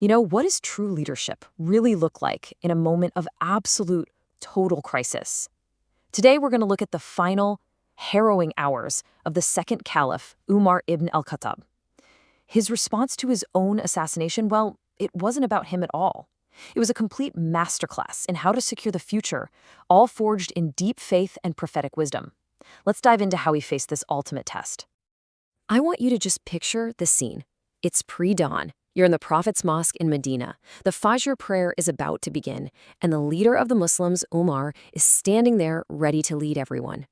What does true leadership really look like in a moment of absolute, total crisis? Today, we're going to look at the final, harrowing hours of the second Caliph, Umar ibn al-Khattab. His response to his own assassination, well, it wasn't about him at all. It was a complete masterclass in how to secure the future, all forged in deep faith and prophetic wisdom. Let's dive into how he faced this ultimate test. I want you to just picture the scene. It's pre-dawn. You're in the Prophet's mosque in Medina. The Fajr prayer is about to begin, and the leader of the Muslims, Umar, is standing there ready to lead everyone.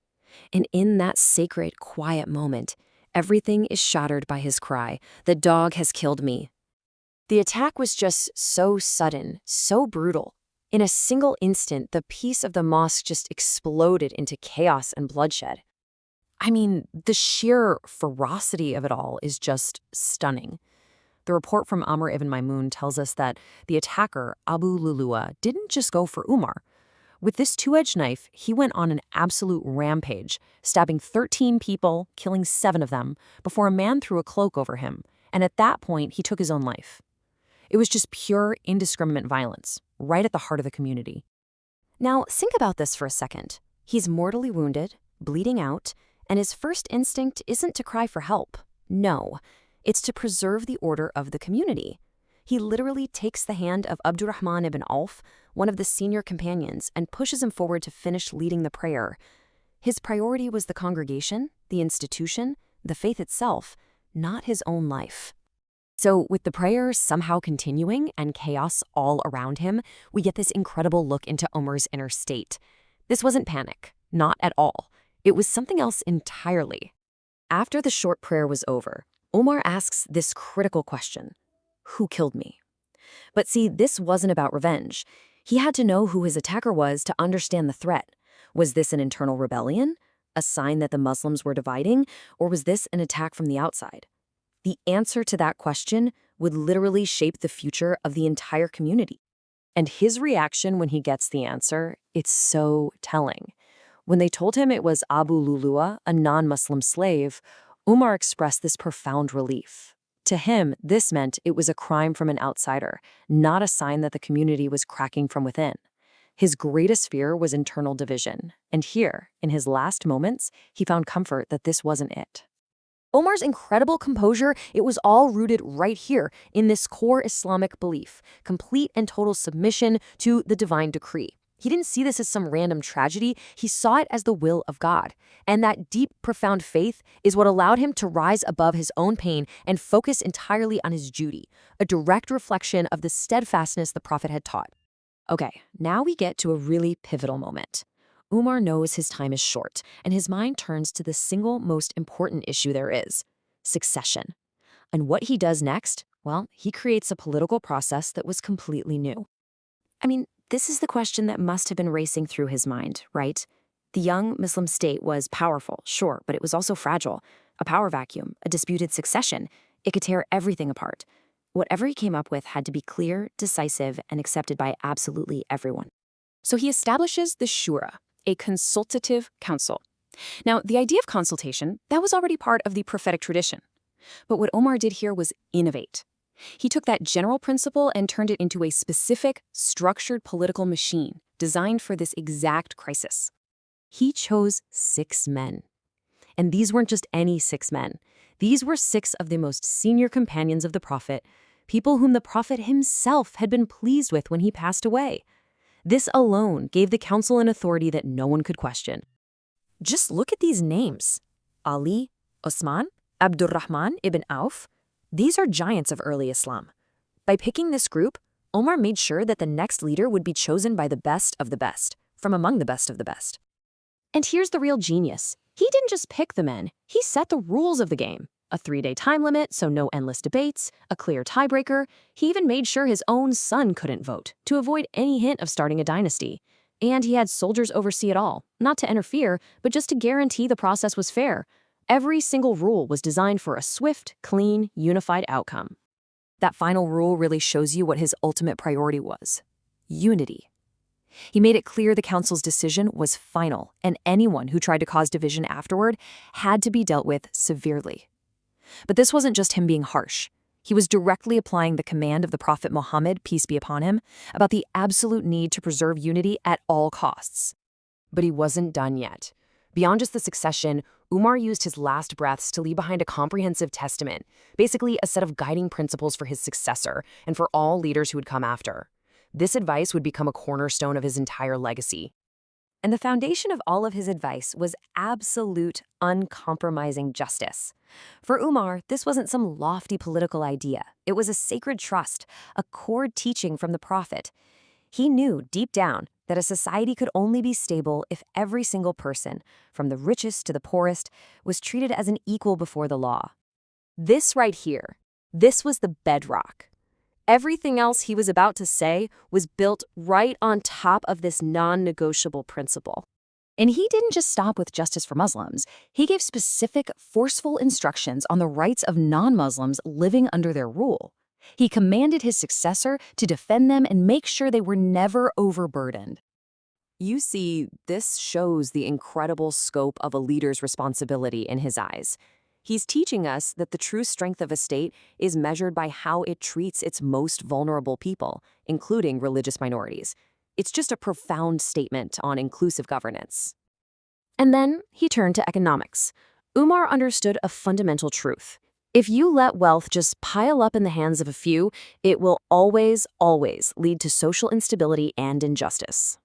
And in that sacred, quiet moment, everything is shattered by his cry, "The dog has killed me." The attack was just so sudden, so brutal. In a single instant, the peace of the mosque just exploded into chaos and bloodshed. The sheer ferocity of it all is just stunning. The report from Amr ibn Maimun tells us that the attacker, Abu Lulua, didn't just go for Umar. With this two-edged knife, he went on an absolute rampage, stabbing 13 people, killing 7 of them, before a man threw a cloak over him, and at that point, he took his own life. It was just pure, indiscriminate violence, right at the heart of the community. Now, think about this for a second. He's mortally wounded, bleeding out, and his first instinct isn't to cry for help. No, it's to preserve the order of the community. He literally takes the hand of Abdurrahman ibn Auf, one of the senior companions, and pushes him forward to finish leading the prayer. His priority was the congregation, the institution, the faith itself, not his own life. So with the prayer somehow continuing and chaos all around him, we get this incredible look into Umar's inner state. This wasn't panic, not at all. It was something else entirely. After the short prayer was over, Umar asks this critical question: who killed me? But see, this wasn't about revenge. He had to know who his attacker was to understand the threat. Was this an internal rebellion? A sign that the Muslims were dividing? Or was this an attack from the outside? The answer to that question would literally shape the future of the entire community. And his reaction when he gets the answer, it's so telling. When they told him it was Abu Lulua, a non-Muslim slave, Umar expressed this profound relief. To him, this meant it was a crime from an outsider, not a sign that the community was cracking from within. His greatest fear was internal division, and here, in his last moments, he found comfort that this wasn't it. Umar's incredible composure, it was all rooted right here in this core Islamic belief, complete and total submission to the divine decree. He didn't see this as some random tragedy, he saw it as the will of God. And that deep, profound faith is what allowed him to rise above his own pain and focus entirely on his duty, a direct reflection of the steadfastness the Prophet had taught. Okay, now we get to a really pivotal moment. Umar knows his time is short, and his mind turns to the single most important issue there is: succession. And what he does next? Well, he creates a political process that was completely new. This is the question that must have been racing through his mind, right? The young Muslim state was powerful, sure, but it was also fragile. A power vacuum, a disputed succession. It could tear everything apart. Whatever he came up with had to be clear, decisive, and accepted by absolutely everyone. So he establishes the shoora, a consultative council. Now, the idea of consultation, that was already part of the prophetic tradition. But what Umar did here was innovate. He took that general principle and turned it into a specific, structured political machine designed for this exact crisis. He chose 6 men. And these weren't just any 6 men. These were 6 of the most senior companions of the Prophet, people whom the Prophet himself had been pleased with when he passed away. This alone gave the council an authority that no one could question. Just look at these names: Ali, Osman, Abdurrahman ibn Auf. These are giants of early Islam. By picking this group, Umar made sure that the next leader would be chosen by the best of the best, from among the best of the best. And here's the real genius. He didn't just pick the men, he set the rules of the game. A 3-day time limit, so no endless debates, a clear tiebreaker. He even made sure his own son couldn't vote, to avoid any hint of starting a dynasty. And he had soldiers oversee it all, not to interfere, but just to guarantee the process was fair. Every single rule was designed for a swift, clean, unified outcome. That final rule really shows you what his ultimate priority was: unity. He made it clear the council's decision was final, and anyone who tried to cause division afterward had to be dealt with severely. But this wasn't just him being harsh. He was directly applying the command of the Prophet Muhammad, peace be upon him, about the absolute need to preserve unity at all costs. But he wasn't done yet. Beyond just the succession, Umar used his last breaths to leave behind a comprehensive testament, basically a set of guiding principles for his successor and for all leaders who would come after. This advice would become a cornerstone of his entire legacy. And the foundation of all of his advice was absolute, uncompromising justice. For Umar, this wasn't some lofty political idea. It was a sacred trust, a core teaching from the Prophet. He knew deep down that a society could only be stable if every single person, from the richest to the poorest, was treated as an equal before the law. This right here, this was the bedrock. Everything else he was about to say was built right on top of this non-negotiable principle. And he didn't just stop with justice for Muslims. He gave specific, forceful instructions on the rights of non-Muslims living under their rule. He commanded his successor to defend them and make sure they were never overburdened. You see, this shows the incredible scope of a leader's responsibility in his eyes. He's teaching us that the true strength of a state is measured by how it treats its most vulnerable people, including religious minorities. It's just a profound statement on inclusive governance. And then he turned to economics. Umar understood a fundamental truth. If you let wealth just pile up in the hands of a few, it will always, always lead to social instability and injustice.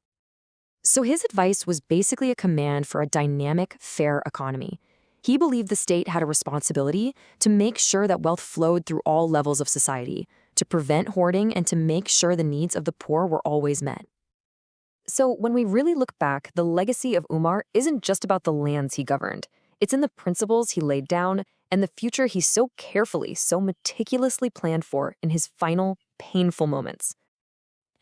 So his advice was basically a command for a dynamic, fair economy. He believed the state had a responsibility to make sure that wealth flowed through all levels of society, to prevent hoarding and to make sure the needs of the poor were always met. So when we really look back, the legacy of Umar isn't just about the lands he governed. It's in the principles he laid down and the future he so carefully, so meticulously planned for in his final, painful moments.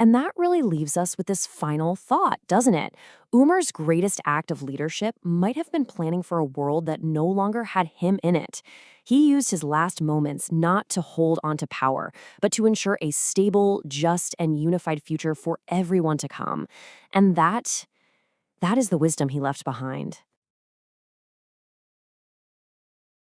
And that really leaves us with this final thought, doesn't it? Umar's greatest act of leadership might have been planning for a world that no longer had him in it. He used his last moments not to hold onto power, but to ensure a stable, just, and unified future for everyone to come. And that is the wisdom he left behind.